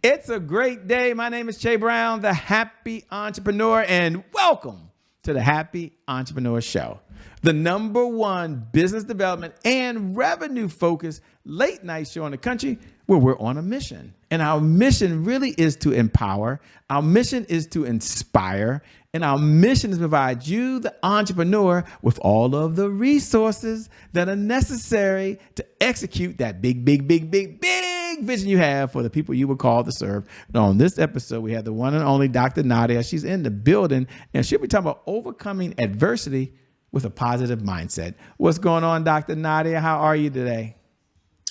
It's a great day. My name is Che Brown, the Happy Entrepreneur, and welcome to the Happy Entrepreneur Show, the number one business development and revenue focused late night show in the country where we're on a mission. And our mission really is to empower, our mission is to inspire, and our mission is to provide you, the entrepreneur, with all of the resources that are necessary to execute that big vision you have for the people you were called to serve. And on this episode, we have the one and only Dr. Nadia. She's in the building, and she'll be talking about overcoming adversity with a positive mindset. What's going on, Dr. Nadia? How are you today?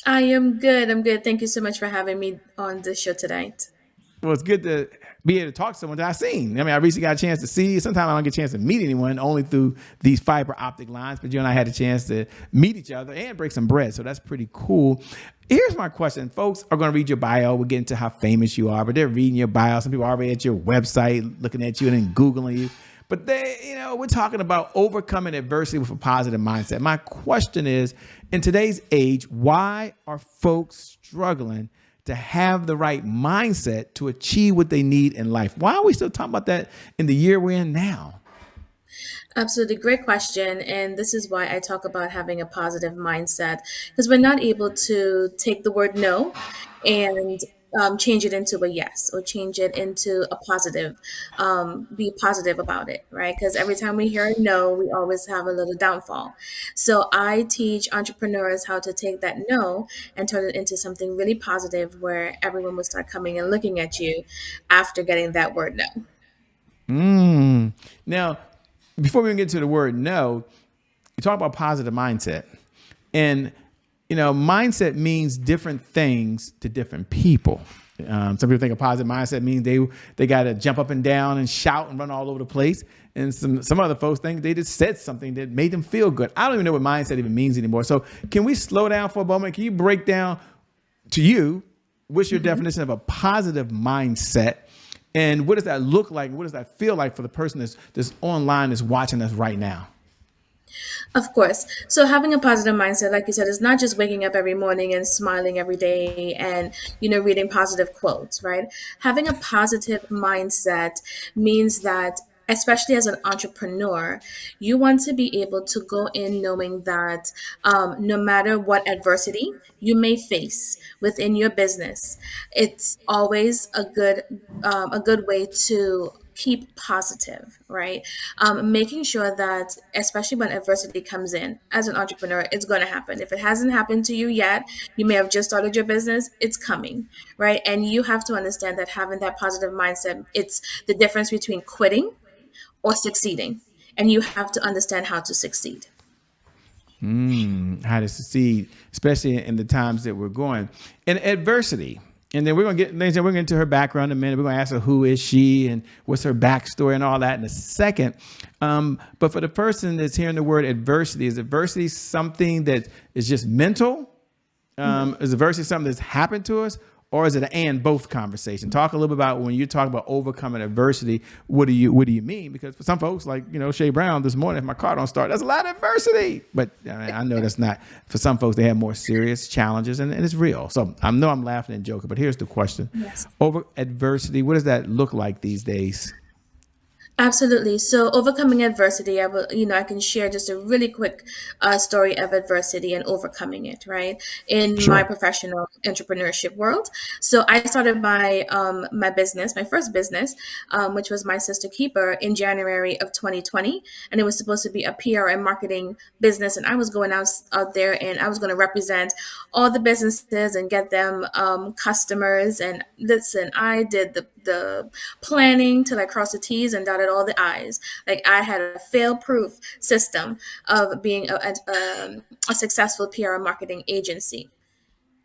I am good. I'm good. Thank you so much for having me on the show tonight. Well, it's good to be able to talk to someone that I've seen. I mean, I recently got a chance to see you. Sometimes I don't get a chance to meet anyone, only through these fiber optic lines. But you and I had a chance to meet each other and break some bread. So that's pretty cool. Here's my question. Folks are going to read your bio. We'll get into how famous you are, but they're reading your bio. Some people are already at your website looking at you and then Googling you. But we're talking about overcoming adversity with a positive mindset. My question is, in today's age, why are folks struggling to have the right mindset to achieve what they need in life? Why are we still talking about that in the year we're in now? Absolutely great question. And this is why I talk about having a positive mindset because we're not able to take the word no and change it into a yes or change it into a positive, be positive about it, right? Because every time we hear a no, we always have a little downfall. So I teach entrepreneurs how to take that no and turn it into something really positive where everyone will start coming and looking at you after getting that word no. Now, before we even get to the word no, you talk about positive mindset. And, mindset means different things to different people. Some people think a positive mindset means they got to jump up and down and shout and run all over the place. And some other folks think they just said something that made them feel good. I don't even know what mindset even means anymore. So can we slow down for a moment? Can you break down to you, what's your definition of a positive mindset? And what does that look like? What does that feel like for the person that's online, that's watching us right now? Of course. So having a positive mindset, like you said, is not just waking up every morning and smiling every day and, reading positive quotes, right? Having a positive mindset means that especially as an entrepreneur, you want to be able to go in knowing that no matter what adversity you may face within your business, it's always a good way to keep positive, right? Making sure that, especially when adversity comes in, as an entrepreneur, it's going to happen. If it hasn't happened to you yet, you may have just started your business, it's coming, right? And you have to understand that having that positive mindset, it's the difference between quitting or succeeding. And you have to understand how to succeed. How to succeed, especially in the times that we're going. And adversity. And then we're going to get into her background in a minute. We're going to ask her who is she and what's her backstory and all that in a second. But for the person that's hearing the word adversity, is adversity something that is just mental? Is adversity something that's happened to us? Or is it an and both conversation? Talk a little bit about when you talk about overcoming adversity, what do you mean? Because for some folks, like, Shay Brown this morning, if my car don't start, that's a lot of adversity. But I know that's not, for some folks, they have more serious challenges and it's real. So I know I'm laughing and joking, but here's the question. Yes. Over adversity, what does that look like these days? Absolutely. So overcoming adversity, I can share just a really quick story of adversity and overcoming it, right? In my Sure. professional entrepreneurship world. So I started my business, my first business, which was my sister keeper in January of 2020. And it was supposed to be a PR and marketing business. And I was going out there and I was going to represent all the businesses and get them customers. And listen, I did the planning till I crossed the T's and dotted all the I's. Like I had a fail-proof system of being a successful PR and marketing agency.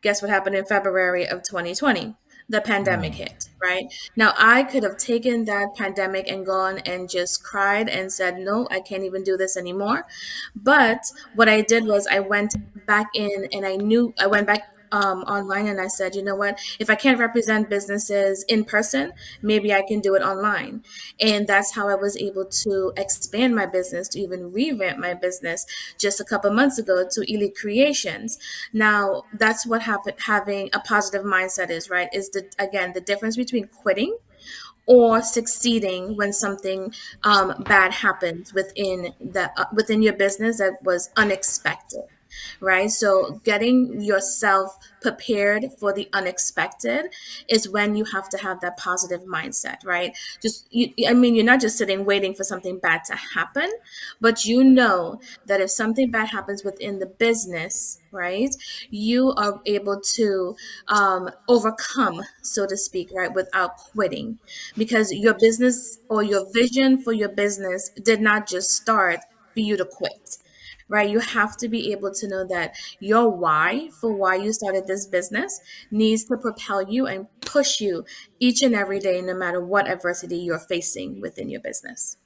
Guess what happened in February of 2020? The pandemic hit, right? Now, I could have taken that pandemic and gone and just cried and said, no, I can't even do this anymore. But what I did was I went back in and I went back online, and I said, you know what? If I can't represent businesses in person, maybe I can do it online. And that's how I was able to expand my business, to even revamp my business just a couple months ago to Elite Creations. Now, that's what having a positive mindset is, right? Is the difference between quitting or succeeding when something bad happens within your business that was unexpected, right? So getting yourself prepared for the unexpected is when you have to have that positive mindset, right? I mean, you're not just sitting waiting for something bad to happen, but you know that if something bad happens within the business, right, you are able to overcome, so to speak, right, without quitting, because your business or your vision for your business did not just start for you to quit, right? You have to be able to know that your why for why you started this business needs to propel you and push you each and every day, no matter what adversity you're facing within your business.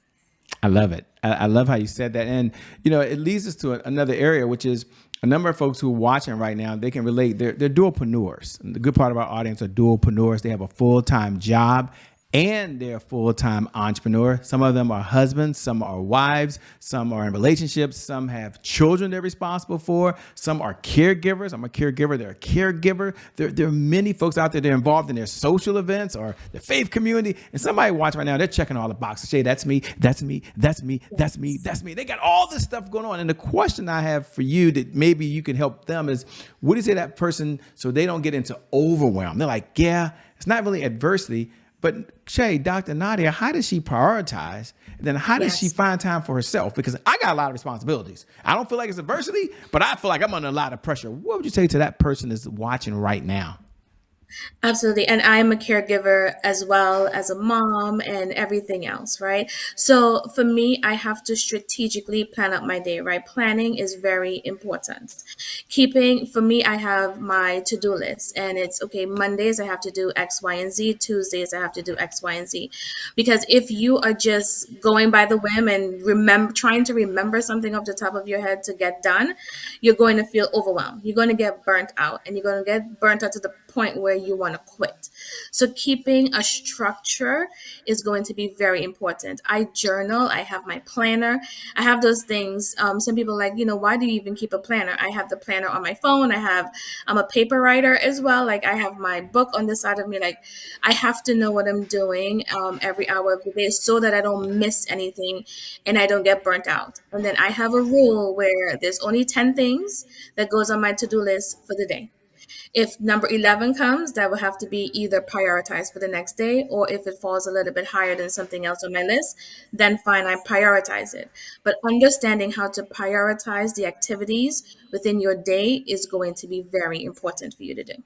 I love it. I love how you said that. And, it leads us to another area, which is a number of folks who are watching right now, they can relate. They're dualpreneurs. And the good part of our audience are dualpreneurs. They have a full-time job and they're a full-time entrepreneur. Some of them are husbands, some are wives, some are in relationships, some have children they're responsible for, some are caregivers. I'm a caregiver, they're a caregiver. There are many folks out there that are involved in their social events or the faith community. And somebody watching right now, they're checking all the boxes. Shay, that's me, that's me, that's me, that's me, that's me. They got all this stuff going on. And the question I have for you that maybe you can help them is, what do you say to that person so they don't get into overwhelm? They're like, yeah, it's not really adversity. But Shay, Dr. Nadia, how does she prioritize? And then how does she Yes. find time for herself? Because I got a lot of responsibilities. I don't feel like it's adversity, but I feel like I'm under a lot of pressure. What would you say to that person that's watching right now? Absolutely. And I'm a caregiver as well as a mom and everything else, right? So for me, I have to strategically plan out my day, right? Planning is very important. For me, I have my to-do list, and it's okay, Mondays I have to do X, Y, and Z. Tuesdays I have to do X, Y, and Z. Because if you are just going by the whim and trying to remember something off the top of your head to get done, you're going to feel overwhelmed. You're going to get burnt out, and you're going to get burnt out to the point where you want to quit. So keeping a structure is going to be very important. I journal, I have my planner, I have those things. Some people are like, why do you even keep a planner? I have the planner on my phone. I'm a paper writer as well. Like I have my book on the side of me. Like I have to know what I'm doing every hour of the day so that I don't miss anything and I don't get burnt out. And then I have a rule where there's only 10 things that goes on my to-do list for the day. If number 11 comes, that will have to be either prioritized for the next day, or if it falls a little bit higher than something else on my list, then fine, I prioritize it. But understanding how to prioritize the activities within your day is going to be very important for you to do.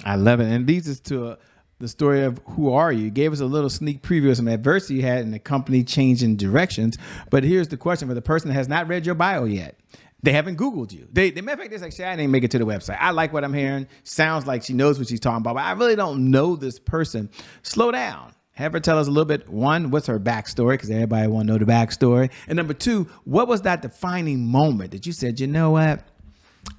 I love it. And it leads us to the story of who are you? You gave us a little sneak preview of some adversity you had in the company changing directions. But here's the question for the person that has not read your bio yet. They haven't Googled you. Matter of fact, they're like, Shay, I didn't make it to the website. I like what I'm hearing. Sounds like she knows what she's talking about, but I really don't know this person. Slow down. Have her tell us a little bit. One, what's her backstory? Because everybody want to know the backstory. And number two, what was that defining moment that you said, you know what?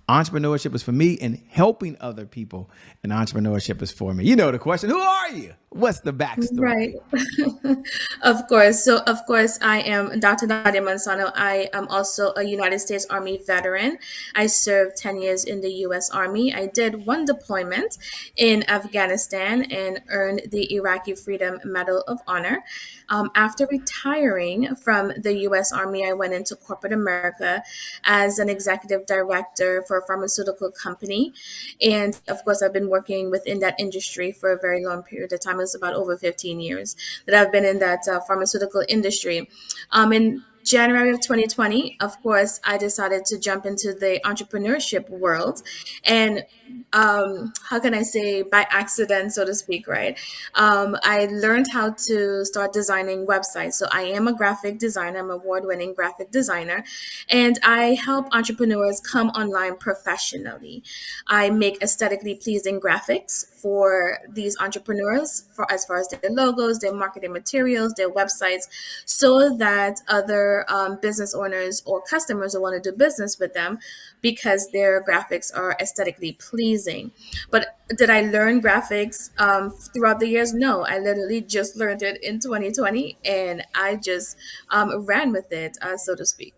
Entrepreneurship is for me, and helping other people and entrepreneurship is for me. You know the question, who are you? What's the Right. backstory? Of course. So, of course, I am Dr. Nadia Monsano. I am also a United States Army veteran. I served 10 years in the U.S. Army. I did one deployment in Afghanistan and earned the Iraqi Freedom Medal of Honor. After retiring from the U.S. Army, I went into corporate America as an executive director for a pharmaceutical company. And of course, I've been working within that industry for a very long period of time. It's about over 15 years that I've been in that pharmaceutical industry. In January of 2020, of course, I decided to jump into the entrepreneurship world. And how can I say, by accident, so to speak, right? I learned how to start designing websites. So I am a graphic designer, I'm an award-winning graphic designer, and I help entrepreneurs come online professionally. I make aesthetically pleasing graphics for these entrepreneurs for as far as their logos, their marketing materials, their websites, so that other business owners or customers will want to do business with them because their graphics are aesthetically pleasing. But did I learn graphics throughout the years? No, I literally just learned it in 2020, and I just ran with it, so to speak.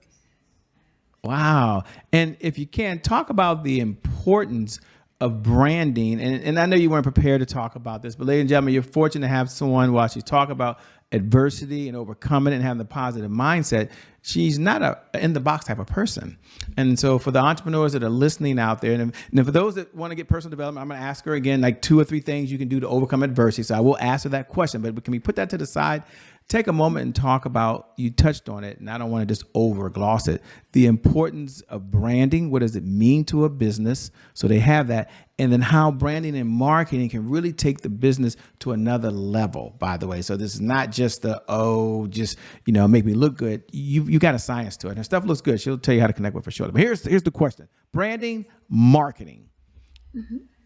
Wow. And if you can, talk about the importance of branding. And I know you weren't prepared to talk about this, but ladies and gentlemen, you're fortunate to have someone while she talk about adversity and overcoming it and having the positive mindset. She's not a in the box type of person. And so for the entrepreneurs that are listening out there, and for those that want to get personal development, I'm going to ask her again, like 2 or 3 things you can do to overcome adversity. So I will ask her that question, but can we put that to the side? Take a moment and talk about, you touched on it, and I don't want to just over gloss it, the importance of branding. What does it mean to a business? So they have that. And then how branding and marketing can really take the business to another level, by the way. So this is not just make me look good. You got a science to it. And stuff looks good. She'll tell you how to connect with her shortly. But here's the question. Branding, marketing.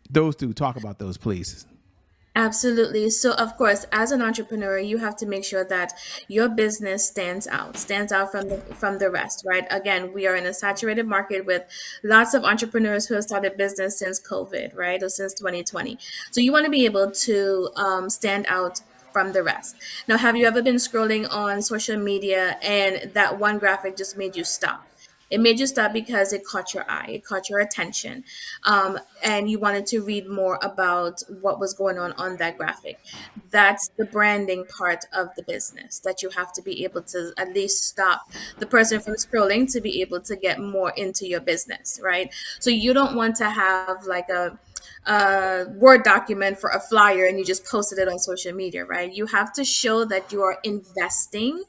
Those two, talk about those, please. Absolutely. So, of course, as an entrepreneur, you have to make sure that your business stands out from the rest, right? Again, we are in a saturated market with lots of entrepreneurs who have started business since COVID, right, or since 2020. So, you want to be able to stand out from the rest. Now, have you ever been scrolling on social media and that one graphic just made you stop? It made you stop because it caught your eye, it caught your attention, and you wanted to read more about what was going on that graphic. That's the branding part of the business that you have to be able to at least stop the person from scrolling to be able to get more into your business, right? So you don't want to have like a Word document for a flyer and you just posted it on social media, right? You have to show that you are investing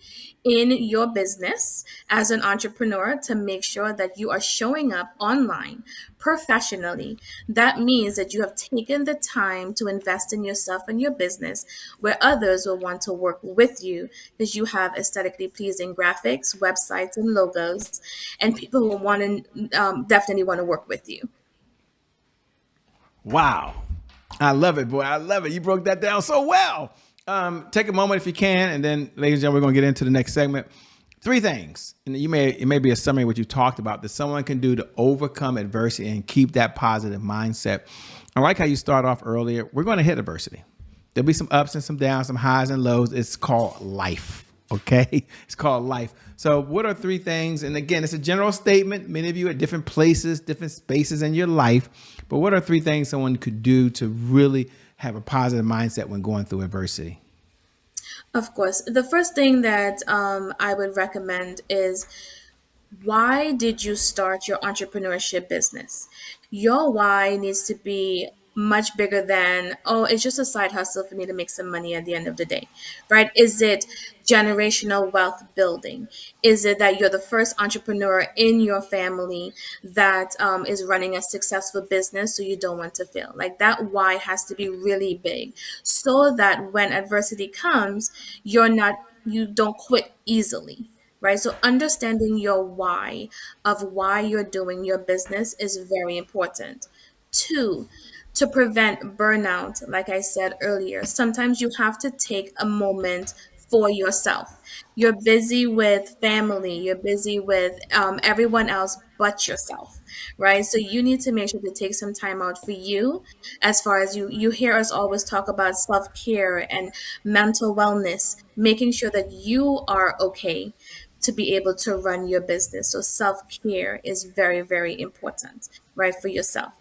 in your business as an entrepreneur to make sure that you are showing up online professionally. That means that you have taken the time to invest in yourself and your business where others will want to work with you because you have aesthetically pleasing graphics, websites, and logos, and people will want to definitely want to work with you. Wow. I love it, boy. I love it. You broke that down so well. Take a moment if you can, and then, ladies and gentlemen, we're going to get into the next segment. 3 things, and it may be a summary of what you talked about, that someone can do to overcome adversity and keep that positive mindset. I like how you start off earlier. We're going to hit adversity. There'll be some ups and some downs, some highs and lows. It's called life. Okay. It's called life. So what are 3 things? And again, it's a general statement. Many of you at different places, different spaces in your life. But what are 3 things someone could do to really have a positive mindset when going through adversity? Of course, the first thing that I would recommend is, why did you start your entrepreneurship business? Your why needs to be much bigger than, oh, it's just a side hustle for me to make some money at the end of the day, right? Is it generational wealth building? Is it that you're the first entrepreneur in your family that is running a successful business, so you don't want to fail? Like, that why has to be really big so that when adversity comes, you don't quit easily, right? So understanding your why of why you're doing your business is very important. Two, to prevent burnout, like I said earlier, sometimes you have to take a moment for yourself. You're busy with family, you're busy with everyone else but yourself, right? So you need to make sure to take some time out for you. As far as you hear us always talk about self-care and mental wellness, making sure that you are okay to be able to run your business. So self-care is very, very important, right, for yourself.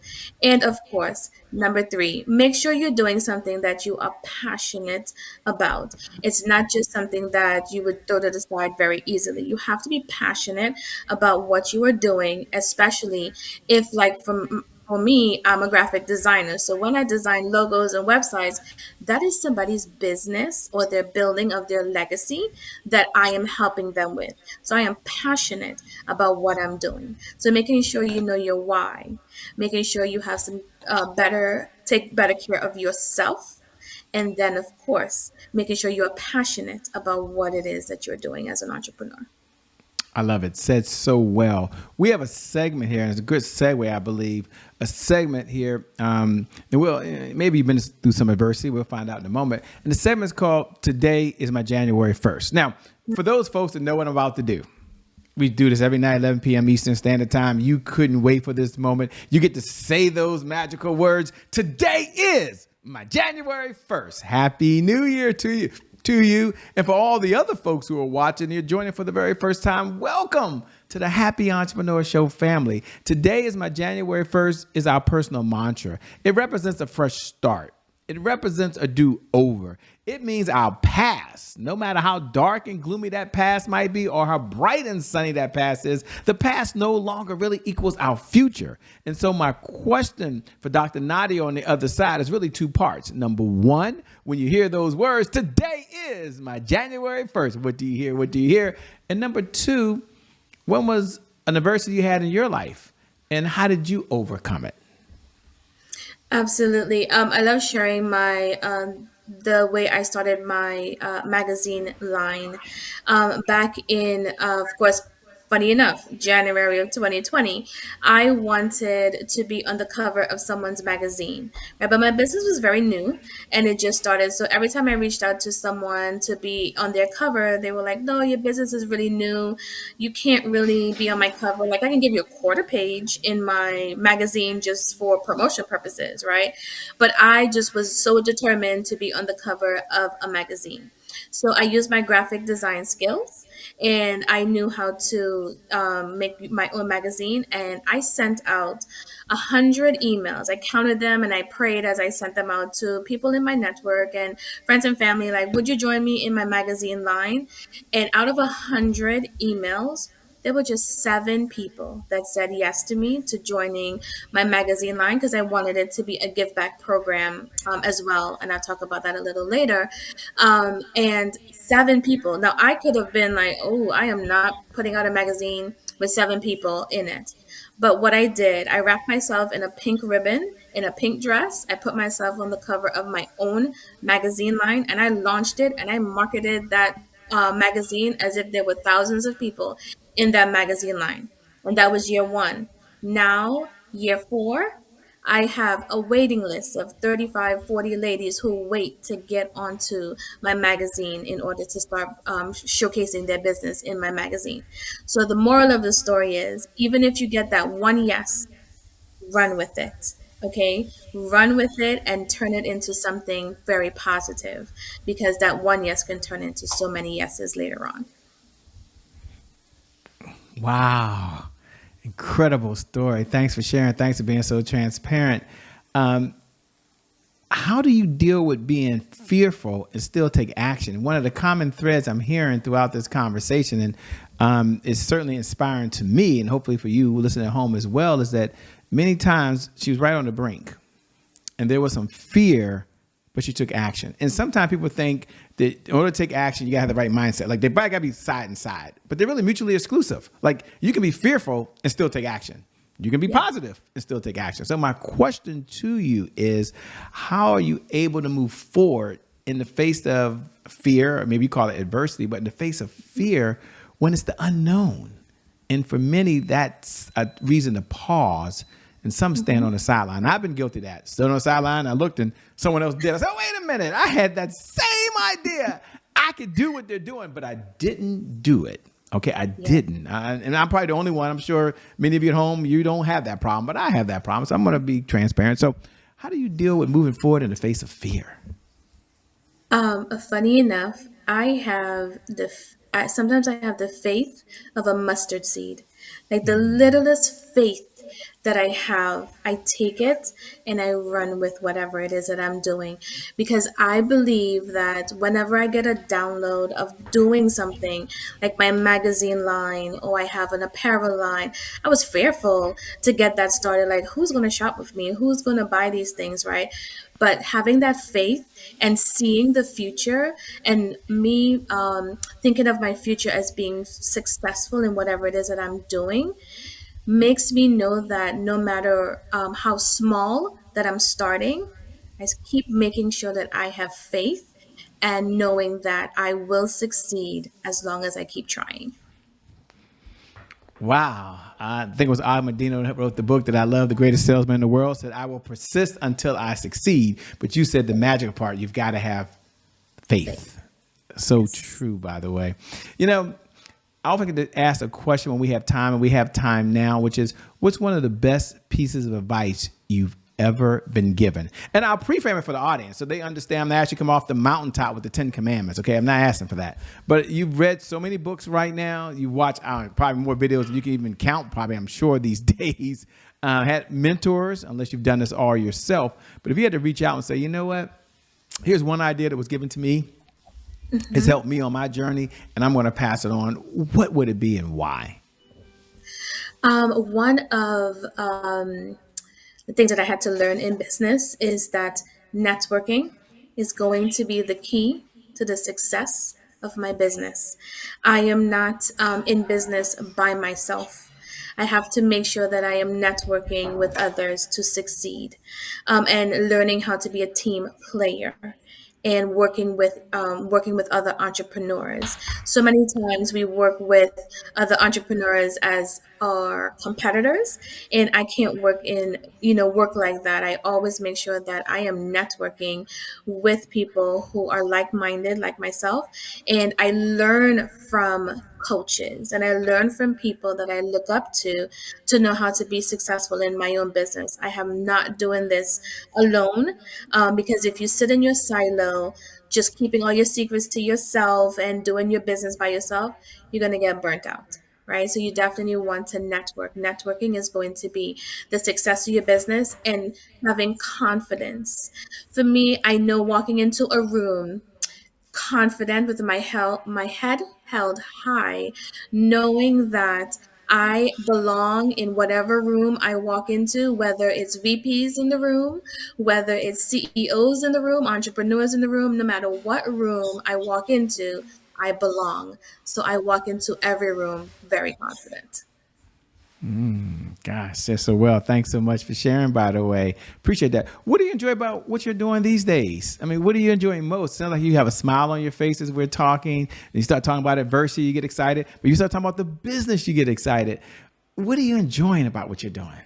And of course, number 3, make sure you're doing something that you are passionate about. It's not just something that you would throw to the side very easily. You have to be passionate about what you are doing, especially if, like, for me, I'm a graphic designer. So when I design logos and websites, that is somebody's business or their building of their legacy that I am helping them with. So I am passionate about what I'm doing. So making sure you know your why, making sure you have some take better care of yourself. And then, of course, making sure you're passionate about what it is that you're doing as an entrepreneur. I love it. Said so well. We have a segment here, and it's a good segue, I believe. A segment here, and we'll maybe you've been through some adversity. We'll find out in a moment. And the segment is called "Today is my January 1st." Now, for those folks that know what I'm about to do, we do this every night, 11 p.m. Eastern Standard Time. You couldn't wait for this moment. You get to say those magical words. Today is my January 1st. Happy New Year to you. And for all the other folks who are watching, you're joining for the very first time, welcome to the Happy Entrepreneur Show family. Today is my January 1st is our personal mantra. It represents a fresh start. It represents a do-over. It means our past, no matter how dark and gloomy that past might be or how bright and sunny that past is, the past no longer really equals our future. And so my question for Dr. Nadia on the other side is really two parts. Number one, when you hear those words, today is my January 1st. What do you hear? What do you hear? And number two, when was an adversity you had in your life and how did you overcome it? Absolutely. I love sharing my the way I started my magazine line back in, of course, funny enough, January of 2020. I wanted to be on the cover of someone's magazine, right? But my business was very new and it just started. So every time I reached out to someone to be on their cover, they were like, no, your business is really new. You can't really be on my cover. Like, I can give you a quarter page in my magazine just for promotion purposes, right? But I just was so determined to be on the cover of a magazine. So I used my graphic design skills and I knew how to make my own magazine. And I sent out 100 emails. I counted them and I prayed as I sent them out to people in my network and friends and family, like, would you join me in my magazine line? And out of 100 emails, there were just 7 people that said yes to me to joining my magazine line because I wanted it to be a give back program as well. And I'll talk about that a little later. And 7 people. Now, I could have been like, oh, I am not putting out a magazine with 7 people in it. But what I did, I wrapped myself in a pink ribbon, in a pink dress. I put myself on the cover of my own magazine line and I launched it and I marketed that magazine as if there were thousands of people in that magazine line. And that was year one. Now, year four, I have a waiting list of 35, 40 ladies who wait to get onto my magazine in order to start showcasing their business in my magazine. So the moral of the story is, even if you get that one yes, run with it. Okay, run with it and turn it into something very positive because that one yes can turn into so many yeses later on. Wow. Incredible story. Thanks for sharing. Thanks for being so transparent. How do you deal with being fearful and still take action? One of the common threads I'm hearing throughout this conversation, and it's certainly inspiring to me, and hopefully for you listening at home as well, is that many times she was right on the brink and there was some fear, but she took action. And sometimes people think that in order to take action, you gotta have the right mindset. Like they probably gotta be side and side, but they're really mutually exclusive. Like you can be fearful and still take action. You can be positive and still take action. So my question to you is, how are you able to move forward in the face of fear, or maybe you call it adversity, but in the face of fear when it's the unknown? And for many, that's a reason to pause, and some stand on the sideline. I've been guilty of that. Stood on the sideline, I looked and someone else did. I said, oh, wait a minute. I had that same idea. I could do what they're doing, but I didn't do it. Okay, I didn't. And I'm probably the only one. I'm sure many of you at home, you don't have that problem, but I have that problem. So I'm going to be transparent. So how do you deal with moving forward in the face of fear? Funny enough, sometimes I have the faith of a mustard seed, like the littlest faith that I have. I take it and I run with whatever it is that I'm doing because I believe that whenever I get a download of doing something like my magazine line or I have an apparel line, I was fearful to get that started. Like, who's going to shop with me? Who's going to buy these things, right? But having that faith and seeing the future and me thinking of my future as being successful in whatever it is that I'm doing makes me know that no matter how small that I'm starting, I keep making sure that I have faith and knowing that I will succeed as long as I keep trying. Wow. I think it was Og Medina that wrote the book that I love, The Greatest Salesman in the World, said, I will persist until I succeed. But you said the magical part, you've got to have faith. So Yes. true, by the way. You know, I often get to ask a question when we have time, and we have time now, which is, what's one of the best pieces of advice you've ever been given? And I'll pre-frame it for the audience so they understand I'm not actually come off the mountaintop with the 10 commandments. Okay. I'm not asking for that, but you've read so many books right now. You watch probably more videos than you can even count, probably, I'm sure, these days. Had mentors, unless you've done this all yourself. But if you had to reach out and say, you know what, here's one idea that was given to me. It's helped me on my journey, and I'm going to pass it on. What would it be and why? One of the things that I had to learn in business is that networking is going to be the key to the success of my business. I am not in business by myself. I have to make sure that I am networking with others to succeed, and learning how to be a team player and working with other entrepreneurs. So many times we work with other entrepreneurs as our competitors, and I can't work like that. I always make sure that I am networking with people who are like-minded, like myself, and I learn from coaches and I learn from people that I look up to know how to be successful in my own business. I am not doing this alone, because if you sit in your silo, just keeping all your secrets to yourself and doing your business by yourself, you're going to get burnt out. Right. So you definitely want to network. Networking is going to be the success of your business, and having confidence. For me, I know walking into a room confident with my head held high, knowing that I belong in whatever room I walk into, whether it's VPs in the room, whether it's CEOs in the room, entrepreneurs in the room, no matter what room I walk into, I belong. So I walk into every room very confident. Gosh, said so well. Thanks so much for sharing, by the way. Appreciate that. What do you enjoy about what you're doing these days? I mean, what are you enjoying most? Sounds like you have a smile on your face as we're talking. And you start talking about adversity, you get excited. But you start talking about the business, you get excited. What are you enjoying about what you're doing?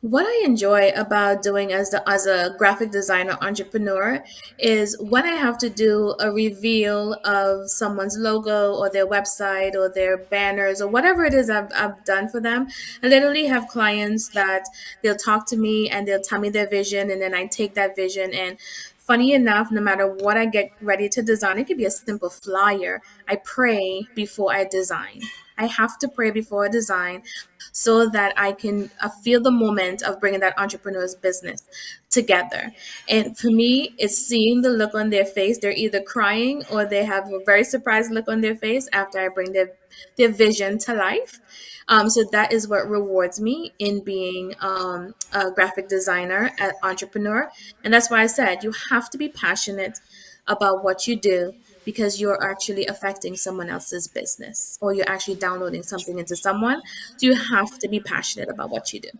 What I enjoy about doing as a graphic designer entrepreneur is when I have to do a reveal of someone's logo or their website or their banners or whatever it is I've done for them. I literally have clients that they'll talk to me and they'll tell me their vision, and then I take that vision, and funny enough, no matter what I get ready to design, it could be a simple flyer. I pray before I design. I have to pray before I design so that I can feel the moment of bringing that entrepreneur's business together. And for me, it's seeing the look on their face. They're either crying or they have a very surprised look on their face after I bring their vision to life. So that is what rewards me in being a graphic designer, an entrepreneur. And that's why I said you have to be passionate about what you do, because you're actually affecting someone else's business, or you're actually downloading something into someone. So you have to be passionate about what you do.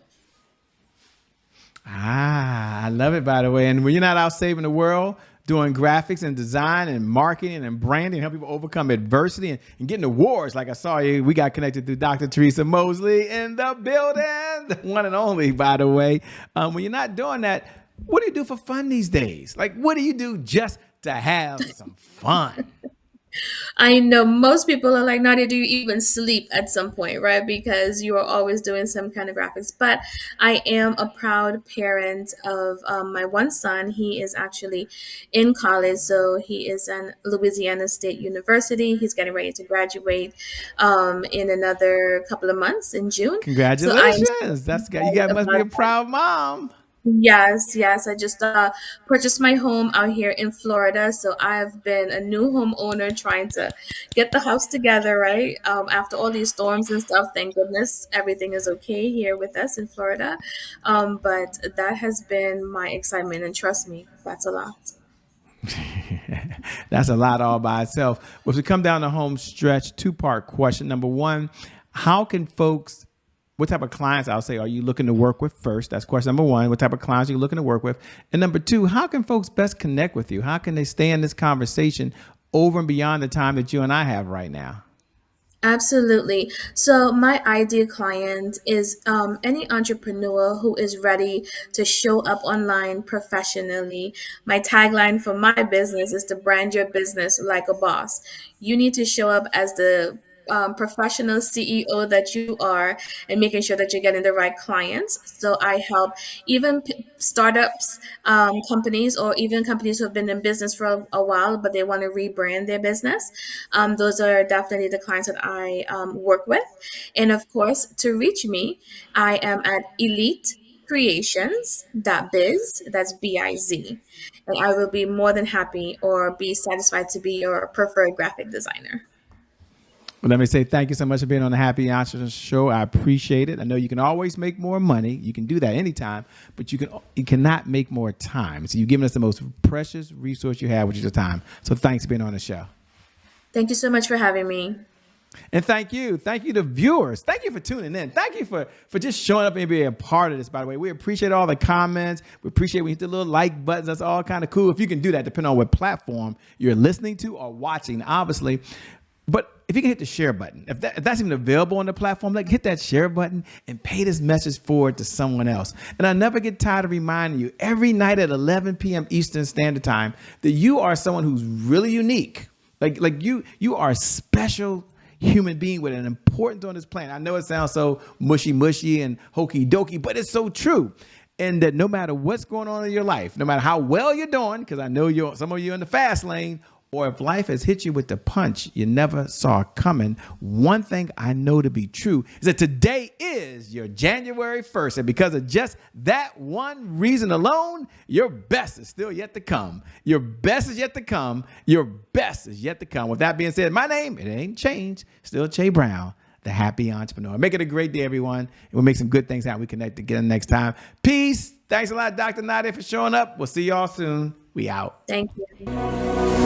I love it, by the way. And when you're not out saving the world, doing graphics and design and marketing and branding, help people overcome adversity and getting awards. Like I saw you, we got connected through Dr. Teresa Mosley in the building, the one and only, by the way. When you're not doing that, what do you do for fun these days? Like, what do you do just to have some fun? I know most people are like, Nadia, do you even sleep at some point, right? Because you are always doing some kind of graphics. But I am a proud parent of my one son. He is actually in college. So he is at Louisiana State University. He's getting ready to graduate in another couple of months in June. So I'm Congratulations. Must be a about proud mom. Yes, yes. I just purchased my home out here in Florida. So I've been a new homeowner trying to get the house together, right? After all these storms and stuff, thank goodness everything is okay here with us in Florida. But that has been my excitement. And trust me, that's a lot. That's a lot all by itself. Well, if we come down the home stretch, two-part question. Number one, how can folks, what type of clients, I'll say, are you looking to work with first? That's question number one. What type of clients are you looking to work with? And number two, how can folks best connect with you? How can they stay in this conversation over and beyond the time that you and I have right now? Absolutely. So, my ideal client is any entrepreneur who is ready to show up online professionally. My tagline for my business is to brand your business like a boss. You need to show up as the professional CEO that you are, and making sure that you're getting the right clients. So, I help even startups, companies, or even companies who have been in business for a while, but they want to rebrand their business. Those are definitely the clients that I work with. And of course, to reach me, I am at elitecreations.biz. That's BIZ. And I will be more than happy or be satisfied to be your preferred graphic designer. Well, let me say thank you so much for being on the Happy Entrepreneur Show. I appreciate it. I know you can always make more money. You can do that anytime, but you cannot make more time. So you've given us the most precious resource you have, which is your time. So thanks for being on the show. Thank you so much for having me. And thank you to viewers. Thank you for tuning in. Thank you for just showing up and being a part of this, by the way. We appreciate all the comments. We appreciate when you hit the little like buttons. That's all kind of cool. If you can do that, depending on what platform you're listening to or watching, obviously. But if you can hit the share button, if that's even available on the platform, like hit that share button and pay this message forward to someone else. And I never get tired of reminding you every night at 11 p.m. Eastern Standard Time that you are someone who's really unique. Like you are a special human being with an importance on this planet. I know it sounds so mushy and hokey dokey, but it's so true. And that no matter what's going on in your life, no matter how well you're doing, because I know some of you in the fast lane, or if life has hit you with the punch you never saw coming, one thing I know to be true is that today is your January 1st. And because of just that one reason alone, your best is still yet to come. Your best is yet to come. Your best is yet to come. With that being said, my name, it ain't changed. Still Che Brown, the Happy Entrepreneur. Make it a great day, everyone. And we'll make some good things happen. We connect again next time. Peace. Thanks a lot, Dr. Nadia, for showing up. We'll see y'all soon. We out. Thank you.